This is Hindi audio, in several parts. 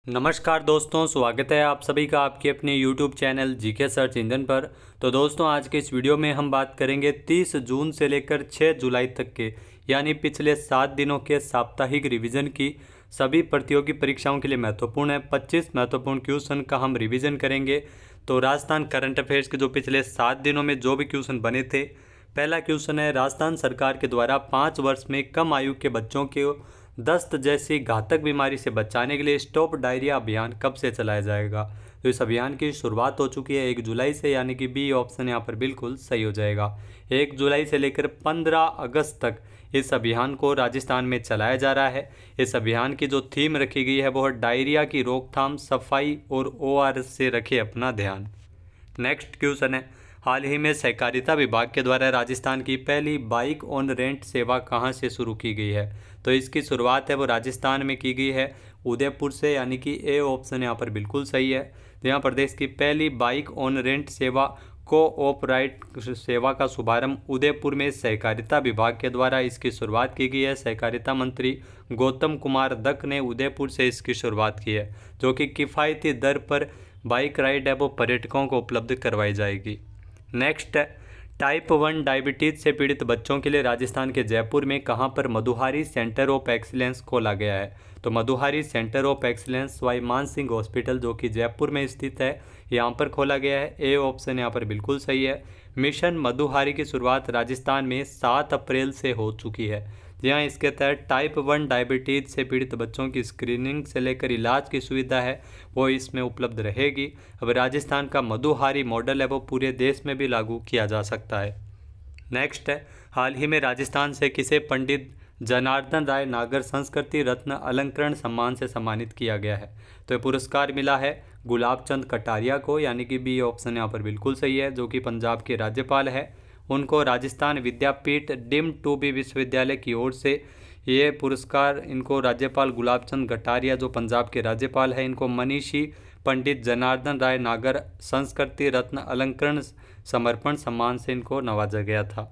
नमस्कार दोस्तों, स्वागत है आप सभी का आपके अपने YouTube channel GK search engine पर। तो दोस्तों, आज के इस वीडियो में हम बात करेंगे 30 जून से लेकर 6 जुलाई तक के यानी पिछले 7 दिनों के साप्ताहिक रिवीजन की सभी प्रतियोगी परीक्षाओं के लिए महत्वपूर्ण है 25 महत्वपूर्ण क्वेश्चन का हम रिवीजन करेंगे। तो राजस्थान करंट अफेयर्स के जो पिछले 7 दिनों में जो भी क्वेश्चन बने थे, पहला क्वेश्चन है राजस्थान सरकार के द्वारा 5 वर्ष में कम आयु के बच्चों के दस्त जैसी घातक बीमारी से बचाने के लिए स्टॉप डायरिया अभियान कब से चलाया जाएगा। तो इस अभियान की शुरुआत हो चुकी है 1 जुलाई से, यानी कि बी ऑप्शन यहाँ पर बिल्कुल सही हो जाएगा। 1 जुलाई से लेकर 15 अगस्त तक इस अभियान को राजस्थान में चलाया जा रहा है। इस अभियान की जो थीम रखी गई है वो है डायरिया की रोकथाम, सफाई और ORS से रखे अपना ध्यान। नेक्स्ट क्वेश्चन है, हाल ही में सहकारिता विभाग के द्वारा राजस्थान की पहली बाइक ऑन रेंट सेवा कहां से शुरू की गई है। तो इसकी शुरुआत है वो राजस्थान में की गई है उदयपुर से, यानी कि ए ऑप्शन यहाँ पर बिल्कुल सही है। तो यहाँ प्रदेश की पहली बाइक ऑन रेंट सेवा को-ऑप राइड सेवा का शुभारंभ उदयपुर में सहकारिता विभाग के द्वारा इसकी शुरुआत की गई है। सहकारिता मंत्री गौतम कुमार दत्त ने उदयपुर से इसकी शुरुआत की है, जो कि किफ़ायती दर पर बाइक राइड है वो पर्यटकों को उपलब्ध करवाई जाएगी। नेक्स्ट है, टाइप 1 डायबिटीज़ से पीड़ित बच्चों के लिए राजस्थान के जयपुर में कहां पर मधुहारी सेंटर ऑफ एक्सीलेंस खोला गया है। तो Madhuhari centre of excellence Sawai Mansingh hospital जो कि जयपुर में स्थित है, यहां पर खोला गया है। ए ऑप्शन यहां पर बिल्कुल सही है। मिशन मधुहारी की शुरुआत राजस्थान में 7 अप्रैल से हो चुकी है, जहाँ इसके तहत टाइप 1 डायबिटीज़ से पीड़ित बच्चों की स्क्रीनिंग से लेकर इलाज की सुविधा है वो इसमें उपलब्ध रहेगी। अब राजस्थान का मधुहारी मॉडल है वो पूरे देश में भी लागू किया जा सकता है। नेक्स्ट है, हाल ही में राजस्थान से किसे पंडित जनार्दन राय नागर संस्कृति रत्न अलंकरण सम्मान से सम्मानित किया गया है। तो ये पुरस्कार मिला है गुलाब चंद कटारिया को, यानी कि बी ऑप्शन यहाँ पर बिल्कुल सही है, जो कि पंजाब के राज्यपाल है। उनको राजस्थान विद्यापीठ डीम्ड टू बी विश्वविद्यालय की ओर से ये पुरस्कार इनको राज्यपाल गुलाब चंद कटारिया जो पंजाब के राज्यपाल है, इनको मनीषी पंडित जनार्दन राय नागर संस्कृति रत्न अलंकरण समर्पण सम्मान से इनको नवाजा गया था।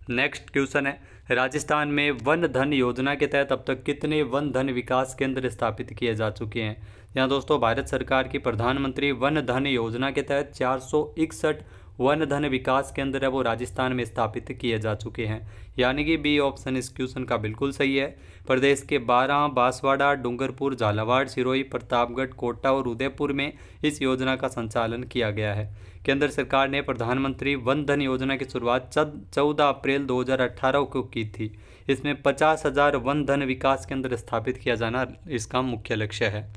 नेक्स्ट क्वेश्चन है, राजस्थान में वन धन योजना के तहत अब तक कितने वन धन विकास केंद्र स्थापित किए जा चुके हैं। यहाँ दोस्तों, भारत सरकार की प्रधानमंत्री वन धन योजना के तहत 461 वन धन विकास केंद्र है वो राजस्थान में स्थापित किए जा चुके हैं, यानी कि बी ऑप्शन इस क्वेश्चन का बिल्कुल सही है। प्रदेश के 12 बांसवाड़ा, डूंगरपुर, झालावाड़, सिरोही, प्रतापगढ़, कोटा और उदयपुर में इस योजना का संचालन किया गया है। केंद्र सरकार ने प्रधानमंत्री वन धन योजना की शुरुआत 14 अप्रैल 2018 को की थी। इसमें 50,000 वन धन विकास केंद्र स्थापित किया जाना इसका मुख्य लक्ष्य है।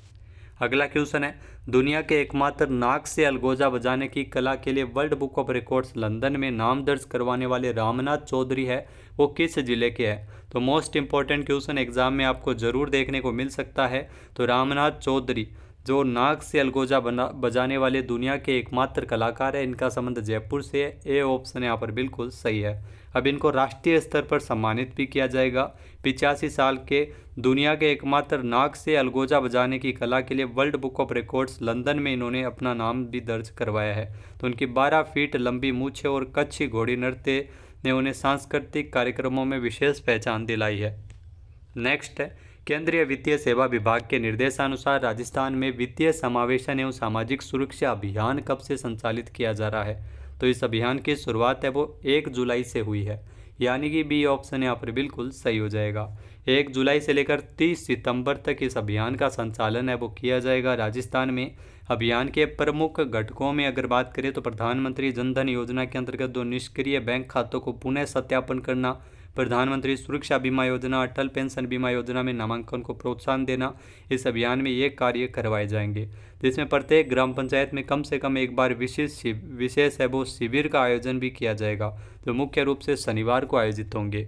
अगला क्वेश्चन है, दुनिया के एकमात्र नाक से अलगोजा बजाने की कला के लिए world book of records London में नाम दर्ज करवाने वाले रामनाथ चौधरी है वो किस जिले के हैं। तो मोस्ट इंपॉर्टेंट क्वेश्चन एग्जाम में आपको ज़रूर देखने को मिल सकता है। तो रामनाथ चौधरी जो नाक से अलगोजा बजाने वाले दुनिया के एकमात्र कलाकार है, इनका संबंध जयपुर से है। ए ऑप्शन यहाँ पर बिल्कुल सही है। अब इनको राष्ट्रीय स्तर पर सम्मानित भी किया जाएगा। 85 साल के दुनिया के एकमात्र नाक से अलगोजा बजाने की कला के लिए world book of records London में इन्होंने अपना नाम भी दर्ज करवाया है। तो उनकी 12 फीट लंबी मूछें और कच्छी घोड़ी नृत्य ने उन्हें सांस्कृतिक कार्यक्रमों में विशेष पहचान दिलाई है। नेक्स्ट है, केंद्रीय वित्तीय सेवा विभाग के निर्देशानुसार राजस्थान में वित्तीय समावेशन एवं सामाजिक सुरक्षा अभियान कब से संचालित किया जा रहा है। तो इस अभियान की शुरुआत है वो 1 जुलाई से हुई है, यानी कि बी ऑप्शन यहाँ पर बिल्कुल सही हो जाएगा। 1 जुलाई से लेकर 30 सितंबर तक इस अभियान का संचालन है वो किया जाएगा राजस्थान में। अभियान के प्रमुख घटकों में अगर बात करें तो प्रधानमंत्री जन धन योजना के अंतर्गत 2 निष्क्रिय बैंक खातों को पुनः सत्यापन करना, प्रधानमंत्री सुरक्षा बीमा योजना, अटल पेंशन बीमा योजना में नामांकन को प्रोत्साहन देना, इस अभियान में ये कार्य करवाए जाएंगे। जिसमें प्रत्येक ग्राम पंचायत में कम से कम एक बार विशेष है वो शिविर का आयोजन भी किया जाएगा, जो मुख्य रूप से शनिवार को आयोजित होंगे।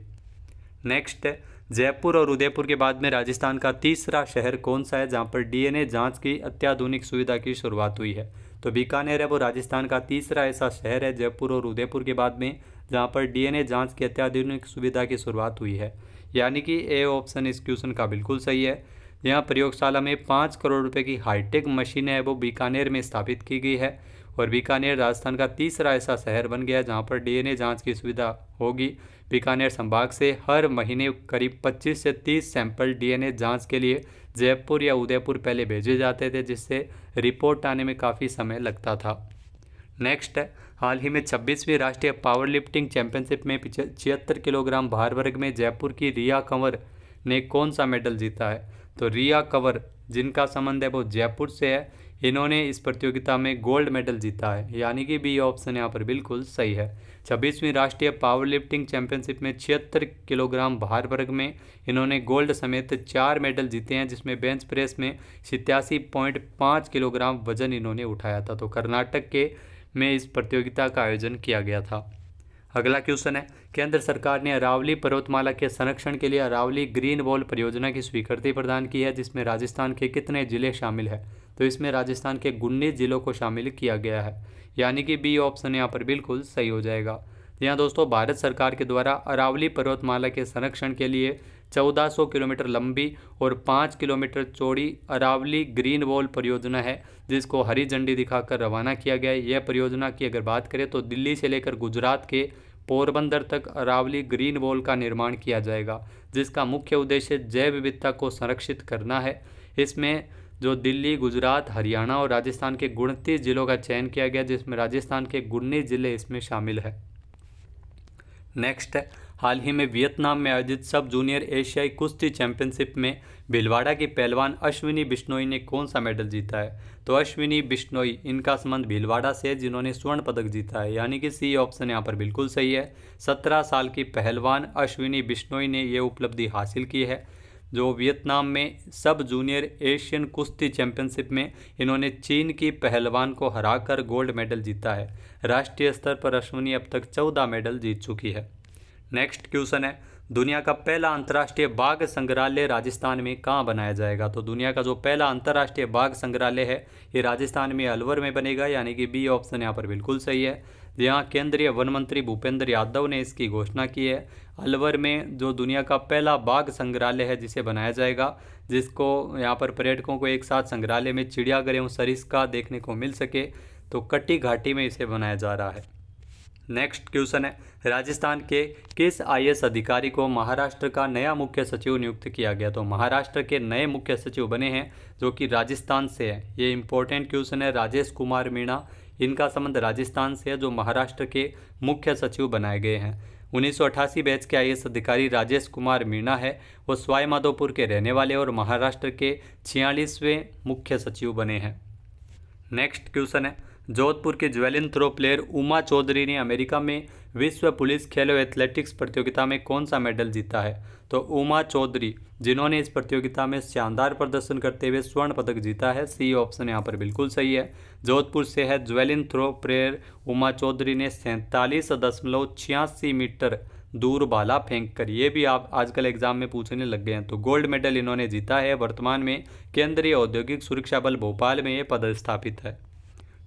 नेक्स्ट है, जयपुर और उदयपुर के बाद में राजस्थान का तीसरा शहर कौन सा है जहां पर DNA जांच की अत्याधुनिक सुविधा की शुरुआत हुई है। तो बीकानेर है वो राजस्थान का तीसरा ऐसा शहर है जयपुर और उदयपुर के बाद में जहां पर DNA जांच की अत्याधुनिक सुविधा की शुरुआत हुई है, यानी कि ए ऑप्शन इस क्वेश्चन का बिल्कुल सही है। यहाँ प्रयोगशाला में 5 करोड़ रुपए की हाईटेक मशीनें है वो बीकानेर में स्थापित की गई है और बीकानेर राजस्थान का तीसरा ऐसा शहर बन गया जहाँ पर DNA जांच की सुविधा होगी। बीकानेर संभाग से हर महीने करीब 25 से 30 सैंपल DNA जांच के लिए जयपुर या उदयपुर पहले भेजे जाते थे, जिससे रिपोर्ट आने में काफ़ी समय लगता था। नेक्स्ट है, हाल ही में 26वीं राष्ट्रीय पावर लिफ्टिंग चैंपियनशिप में 76 किलोग्राम भार वर्ग में जयपुर की रिया कंवर ने कौन सा मेडल जीता है? तो रिया कंवर, जिनका संबंध है वो जयपुर से है, इन्होंने इस प्रतियोगिता में गोल्ड मेडल जीता है, यानी कि बी ऑप्शन यहाँ पर बिल्कुल सही है। 26वीं राष्ट्रीय पावर लिफ्टिंग चैंपियनशिप में 76 किलोग्राम भार वर्ग में इन्होंने गोल्ड समेत 4 मेडल जीते हैं, जिसमें बेंच प्रेस में 87.5 किलोग्राम वजन इन्होंने उठाया था। तो कर्नाटक के में इस प्रतियोगिता का आयोजन किया गया था। अगला क्वेश्चन है, केंद्र सरकार ने अरावली पर्वतमाला के संरक्षण के लिए अरावली ग्रीन वॉल परियोजना की स्वीकृति प्रदान की है, जिसमें राजस्थान के कितने जिले शामिल है? तो इसमें राजस्थान के 19 जिलों को शामिल किया गया है, यानी कि बी ऑप्शन यहाँ पर बिल्कुल सही हो जाएगा। यहाँ दोस्तों भारत सरकार के द्वारा अरावली पर्वतमाला के संरक्षण के लिए 1400 किलोमीटर लंबी और 5 किलोमीटर चौड़ी अरावली ग्रीन वॉल परियोजना है, जिसको हरी झंडी दिखाकर रवाना किया गया है। यह परियोजना की अगर बात करें तो दिल्ली से लेकर गुजरात के पोरबंदर तक अरावली ग्रीन वॉल का निर्माण किया जाएगा, जिसका मुख्य उद्देश्य जैव विविधता को संरक्षित करना है। इसमें जो दिल्ली, गुजरात, हरियाणा और राजस्थान के 29 जिलों का चयन किया गया, जिसमें राजस्थान के 19 जिले इसमें शामिल है। नेक्स्ट है, हाल ही में वियतनाम में आयोजित सब जूनियर एशियाई कुश्ती चैंपियनशिप में भीलवाड़ा की पहलवान अश्विनी बिश्नोई ने कौन सा मेडल जीता है? तो अश्विनी बिश्नोई, इनका संबंध भीलवाड़ा से है, जिन्होंने स्वर्ण पदक जीता है, यानी कि सी ऑप्शन यहाँ पर बिल्कुल सही है। 17 साल की पहलवान अश्विनी बिश्नोई ने ये उपलब्धि हासिल की है, जो वियतनाम में सब जूनियर एशियन कुश्ती चैंपियनशिप में इन्होंने चीन की पहलवान को हराकर गोल्ड मेडल जीता है। राष्ट्रीय स्तर पर अश्विनी अब तक 14 मेडल जीत चुकी है। नेक्स्ट क्वेश्चन है, दुनिया का पहला अंतर्राष्ट्रीय बाघ संग्रहालय राजस्थान में कहाँ बनाया जाएगा? तो दुनिया का जो पहला अंतर्राष्ट्रीय बाघ संग्रहालय है ये राजस्थान में अलवर में बनेगा, यानी कि बी ऑप्शन यहाँ पर बिल्कुल सही है। यहाँ केंद्रीय वन मंत्री भूपेंद्र यादव ने इसकी घोषणा की है। अलवर में जो दुनिया का पहला बाघ संग्रहालय है जिसे बनाया जाएगा, जिसको यहाँ पर पर्यटकों को एक साथ संग्रहालय में चिड़ियाघर एवं सरिस्का देखने को मिल सके, तो कट्टी घाटी में इसे बनाया जा रहा है। नेक्स्ट क्वेश्चन है, राजस्थान के किस आईएएस अधिकारी को महाराष्ट्र का नया मुख्य सचिव नियुक्त किया गया? तो महाराष्ट्र के नए मुख्य सचिव बने हैं जो कि राजस्थान से है। ये इंपॉर्टेंट क्वेश्चन है। राजेश कुमार मीणा, इनका संबंध राजस्थान से है, जो महाराष्ट्र के मुख्य सचिव बनाए गए हैं। 1988 बैच के आईएएस अधिकारी राजेश कुमार मीणा है, वो सवाई माधोपुर के रहने वाले और महाराष्ट्र के 46वें मुख्य सचिव बने हैं। नेक्स्ट क्वेश्चन है, जोधपुर के ज्वेलिन थ्रो प्लेयर उमा चौधरी ने अमेरिका में विश्व पुलिस खेलो एथलेटिक्स प्रतियोगिता में कौन सा मेडल जीता है? तो उमा चौधरी, जिन्होंने इस प्रतियोगिता में शानदार प्रदर्शन करते हुए स्वर्ण पदक जीता है। सी ऑप्शन यहाँ पर बिल्कुल सही है। जोधपुर से है ज्वेलिन थ्रो प्लेयर उमा चौधरी ने 47.86 मीटर दूर भाला फेंक कर, ये भी आप आजकल एग्जाम में पूछने लग गए हैं, तो गोल्ड मेडल इन्होंने जीता है। वर्तमान में केंद्रीय औद्योगिक सुरक्षा बल भोपाल में ये पदस्थापित है।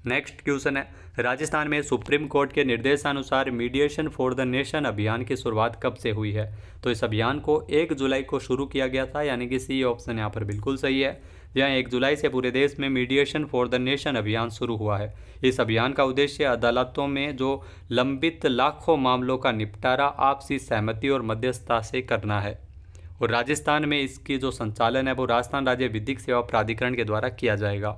नेक्स्ट क्वेश्चन है, राजस्थान में सुप्रीम कोर्ट के निर्देशानुसार मीडिएशन फॉर द नेशन अभियान की शुरुआत कब से हुई है? तो इस अभियान को 1 जुलाई को शुरू किया गया था, यानी कि सी ऑप्शन यहाँ पर बिल्कुल सही है। जहाँ 1 जुलाई से पूरे देश में मीडिएशन फॉर द नेशन अभियान शुरू हुआ है। इस अभियान का उद्देश्य अदालतों में जो लंबित लाखों मामलों का निपटारा आपसी सहमति और मध्यस्थता से करना है, और राजस्थान में इसकी जो संचालन है वो राजस्थान राज्य विधिक सेवा प्राधिकरण के द्वारा किया जाएगा।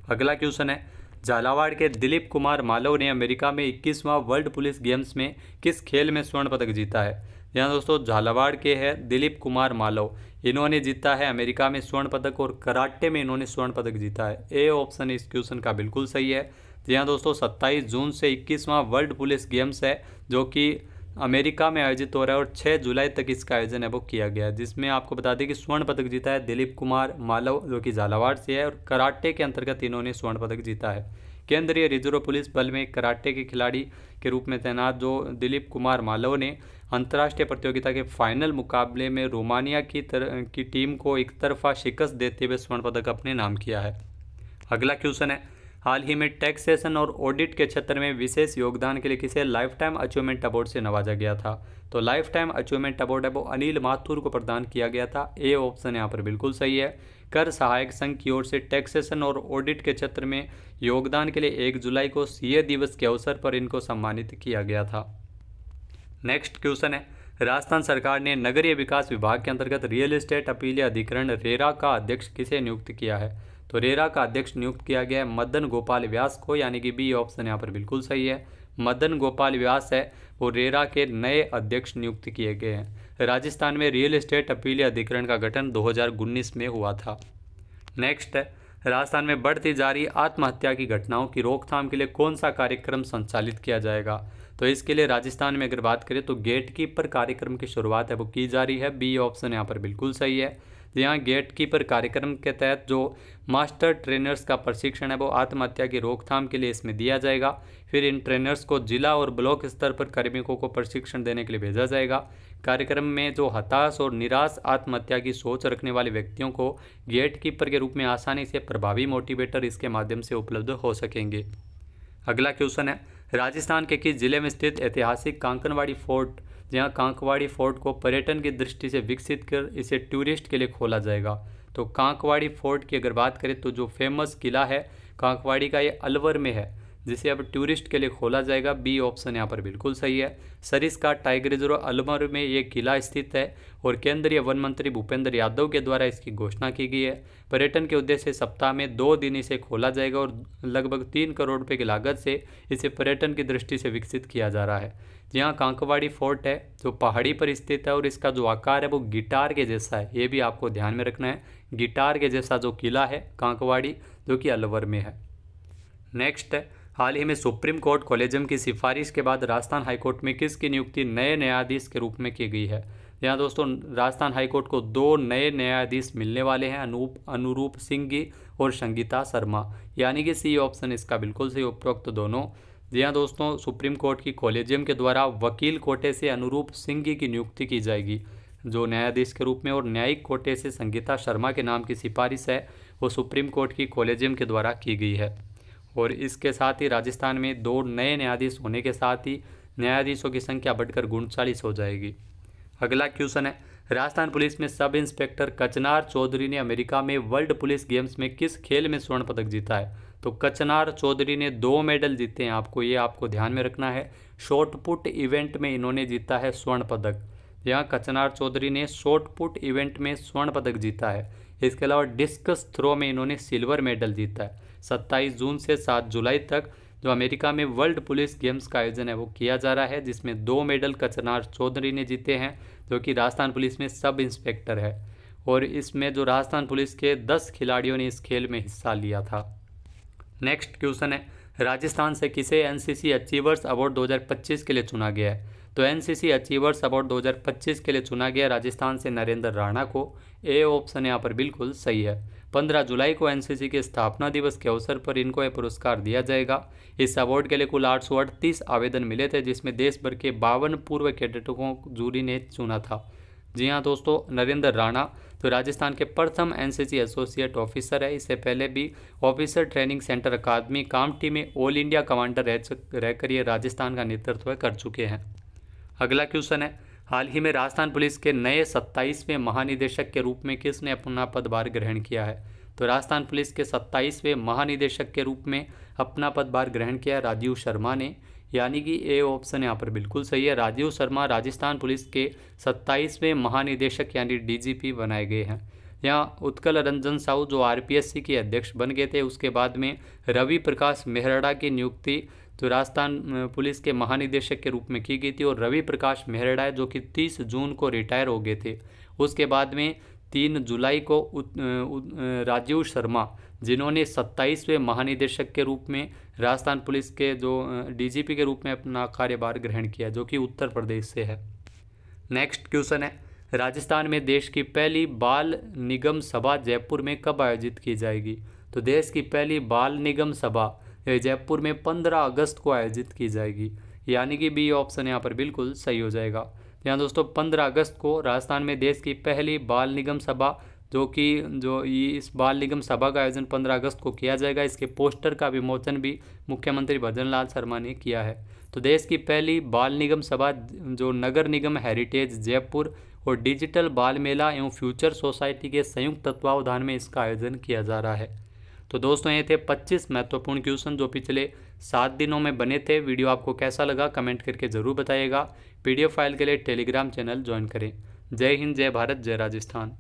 अगला क्वेश्चन है, झालावाड़ के दिलीप कुमार मालव ने अमेरिका में 21वां वर्ल्ड पुलिस गेम्स में किस खेल में स्वर्ण पदक जीता है? यहाँ दोस्तों झालावाड़ के हैं दिलीप कुमार मालव, इन्होंने जीता है अमेरिका में स्वर्ण पदक और कराटे में इन्होंने स्वर्ण पदक जीता है। ए ऑप्शन इस क्वेश्चन का बिल्कुल सही है। यहाँ दोस्तों 27 जून से 21वां वर्ल्ड पुलिस गेम्स है, जो कि अमेरिका में आयोजित हो रहा है और 6 जुलाई तक इसका आयोजन है वो किया गया है, जिसमें आपको बता दें कि स्वर्ण पदक जीता है दिलीप कुमार मालव, जो कि झालावाड़ से है, और कराटे के अंतर्गत इन्होंने स्वर्ण पदक जीता है। केंद्रीय रिजर्व पुलिस बल में कराटे के खिलाड़ी के रूप में तैनात जो दिलीप कुमार मालव ने अंतर्राष्ट्रीय प्रतियोगिता के फाइनल मुकाबले में रोमानिया की टीम को एक तरफा शिकस्त देते हुए स्वर्ण पदक अपने नाम किया है। अगला क्वेश्चन है, हाल ही में टैक्सेशन और ऑडिट के क्षेत्र में विशेष योगदान के लिए किसे लाइफ टाइम अचीवमेंट अवार्ड से नवाजा गया था? तो लाइफ टाइम अचीवमेंट अवार्ड है वो अनिल माथुर को प्रदान किया गया था। ए ऑप्शन यहाँ पर बिल्कुल सही है। कर सहायक संघ की ओर से टैक्सेशन और ऑडिट के क्षेत्र में योगदान के लिए 1 जुलाई को सीए दिवस के अवसर पर इनको सम्मानित किया गया था। नेक्स्ट क्वेश्चन है, राजस्थान सरकार ने नगरीय विकास विभाग के अंतर्गत रियल एस्टेट अपीलीय अधिकरण रेरा का अध्यक्ष किसे नियुक्त किया है? तो रेरा का अध्यक्ष नियुक्त किया गया है मदन गोपाल व्यास को, यानी कि बी ऑप्शन यहाँ पर बिल्कुल सही है। मदन गोपाल व्यास है वो रेरा के नए अध्यक्ष नियुक्त किए गए हैं। राजस्थान में रियल एस्टेट अपीलीय अधिकरण का गठन 2019 में हुआ था। नेक्स्ट है, राजस्थान में बढ़ती जा रही आत्महत्या की घटनाओं की रोकथाम के लिए कौन सा कार्यक्रम संचालित किया जाएगा? तो इसके लिए राजस्थान में अगर बात करें तो गेटकीपर कार्यक्रम की शुरुआत है वो की जा रही है। बी ऑप्शन यहाँ पर बिल्कुल सही है। यहाँ गेटकीपर कार्यक्रम के तहत जो मास्टर ट्रेनर्स का प्रशिक्षण है वो आत्महत्या की रोकथाम के लिए इसमें दिया जाएगा। फिर इन ट्रेनर्स को जिला और ब्लॉक स्तर पर कार्मिकों को प्रशिक्षण देने के लिए भेजा जाएगा। कार्यक्रम में जो हताश और निराश आत्महत्या की सोच रखने वाले व्यक्तियों को गेटकीपर के रूप में आसानी से प्रभावी मोटिवेटर इसके माध्यम से उपलब्ध हो सकेंगे। अगला क्वेश्चन है, राजस्थान के किस जिले में स्थित ऐतिहासिक कांकनवाड़ी फोर्ट, जहां कांकवाड़ी फोर्ट को पर्यटन की दृष्टि से विकसित कर इसे टूरिस्ट के लिए खोला जाएगा? तो कांकवाड़ी फोर्ट की अगर बात करें तो जो फेमस किला है कांकवाड़ी का ये अलवर में है, जिसे अब टूरिस्ट के लिए खोला जाएगा। बी ऑप्शन यहाँ पर बिल्कुल सही है। सरिस्का टाइगर रिजर्व अलवर में ये किला स्थित है और केंद्रीय वन मंत्री भूपेंद्र यादव के द्वारा इसकी घोषणा की गई है। पर्यटन के उद्देश्य से सप्ताह में 2 दिन इसे खोला जाएगा और लगभग 3 करोड़ रुपये की लागत से इसे पर्यटन की दृष्टि से विकसित किया जा रहा है। जहाँ कांकवाड़ी फोर्ट है जो पहाड़ी पर स्थित है और इसका जो आकार है वो गिटार के जैसा है, ये भी आपको ध्यान में रखना है। गिटार के जैसा जो किला है कांकवाड़ी, जो कि अलवर में है। नेक्स्ट है, हाल ही में सुप्रीम कोर्ट कॉलेजियम की सिफारिश के बाद राजस्थान हाईकोर्ट में किसकी नियुक्ति नए न्यायाधीश के रूप में की गई है? यहाँ दोस्तों राजस्थान हाईकोर्ट को 2 नए न्यायाधीश मिलने वाले हैं, अनुरूप सिंह और संगीता शर्मा, यानी कि सी ऑप्शन इसका बिल्कुल सही, उपरोक्त दोनों। जी हाँ दोस्तों, सुप्रीम कोर्ट की कॉलेजियम के द्वारा वकील कोटे से अनुरूप सिंह की नियुक्ति की जाएगी जो न्यायाधीश के रूप में, और न्यायिक कोटे से संगीता शर्मा के नाम की सिफारिश है वो सुप्रीम कोर्ट की कॉलेजियम के द्वारा की गई है। और इसके साथ ही राजस्थान में 2 नए न्यायाधीश होने के साथ ही न्यायाधीशों की संख्या बढ़कर 39 हो जाएगी। अगला क्वेश्चन है, राजस्थान पुलिस में सब इंस्पेक्टर कचनार चौधरी ने अमेरिका में वर्ल्ड पुलिस गेम्स में किस खेल में स्वर्ण पदक जीता है? तो कचनार चौधरी ने 2 मेडल जीते हैं, आपको ध्यान में रखना है। शॉर्ट पुट इवेंट में इन्होंने जीता है स्वर्ण पदक। यहाँ कचनार चौधरी ने शॉर्ट पुट इवेंट में स्वर्ण पदक जीता है। इसके अलावा डिस्कस थ्रो में इन्होंने सिल्वर मेडल जीता है। 27 जून से 7 जुलाई तक जो अमेरिका में वर्ल्ड पुलिस गेम्स का आयोजन है वो किया जा रहा है, जिसमें 2 मेडल कचनार चौधरी ने जीते हैं जो कि राजस्थान पुलिस में सब इंस्पेक्टर है। और इसमें जो राजस्थान पुलिस के 10 खिलाड़ियों ने इस खेल में हिस्सा लिया था। नेक्स्ट क्वेश्चन है, राजस्थान से किसे एनसीसी अचीवर्स अवार्ड 2025 के लिए चुना गया है? तो एनसीसी अचीवर्स अवार्ड 2025 के लिए चुना गया राजस्थान से नरेंद्र राणा को। ए ऑप्शन यहाँ पर बिल्कुल सही है। 15 जुलाई को एनसीसी के स्थापना दिवस के अवसर पर इनको यह पुरस्कार दिया जाएगा। इस अवार्ड के लिए कुल 838 आवेदन मिले थे, जिसमें देश भर के 52 पूर्व कैडेटों को जूरी ने चुना था। जी हाँ दोस्तों, नरेंद्र राणा तो राजस्थान के प्रथम एनसीसी एसोसिएट ऑफिसर है। इससे पहले भी ऑफिसर ट्रेनिंग सेंटर अकादमी कामठी में ऑल इंडिया कमांडर रहकर ये राजस्थान का नेतृत्व कर चुके हैं। अगला क्वेश्चन है, हाल ही में राजस्थान पुलिस के नए 27वें महानिदेशक के रूप में किसने अपना पदभार ग्रहण किया है? तो राजस्थान पुलिस के 27वें महानिदेशक के रूप में अपना पदभार ग्रहण किया है राजीव शर्मा ने, यानी कि ए ऑप्शन यहाँ पर बिल्कुल सही है। राजीव शर्मा राजस्थान पुलिस के 27वें महानिदेशक यानी डीजीपी बनाए गए हैं। यहाँ उत्कल रंजन साहू जो आरपीएससी के अध्यक्ष बन गए थे, उसके बाद में रवि प्रकाश मेहरड़ा की नियुक्ति जो राजस्थान पुलिस के महानिदेशक के रूप में की गई थी, और रवि प्रकाश मेहरड़ा जो कि 30 जून को रिटायर हो गए थे। उसके बाद में 3 जुलाई को राजीव शर्मा जिन्होंने 27वें महानिदेशक के रूप में राजस्थान पुलिस के जो डीजीपी के रूप में अपना कार्यभार ग्रहण किया, जो कि उत्तर प्रदेश से है। नेक्स्ट क्वेश्चन है, राजस्थान में देश की पहली बाल निगम सभा जयपुर में कब आयोजित की जाएगी? तो देश की पहली बाल निगम सभा जयपुर में 15 अगस्त को आयोजित की जाएगी, यानी कि बी ऑप्शन यहाँ पर बिल्कुल सही हो जाएगा। यहाँ दोस्तों 15 अगस्त को राजस्थान में देश की पहली बाल निगम सभा इस बाल निगम सभा का आयोजन 15 अगस्त को किया जाएगा। इसके पोस्टर का विमोचन भी मुख्यमंत्री भजनलाल शर्मा ने किया है। तो देश की पहली बाल निगम सभा जो नगर निगम हेरिटेज जयपुर और डिजिटल बाल मेला एवं फ्यूचर सोसाइटी के संयुक्त तत्वावधान में इसका आयोजन किया जा रहा है। तो दोस्तों ये थे 25 महत्वपूर्ण क्वेश्चन जो पिछले 7 दिनों में बने थे। वीडियो आपको कैसा लगा कमेंट करके ज़रूर बताइएगा। PDF फाइल के लिए टेलीग्राम चैनल ज्वाइन करें। जय हिंद, जय भारत, जय राजस्थान।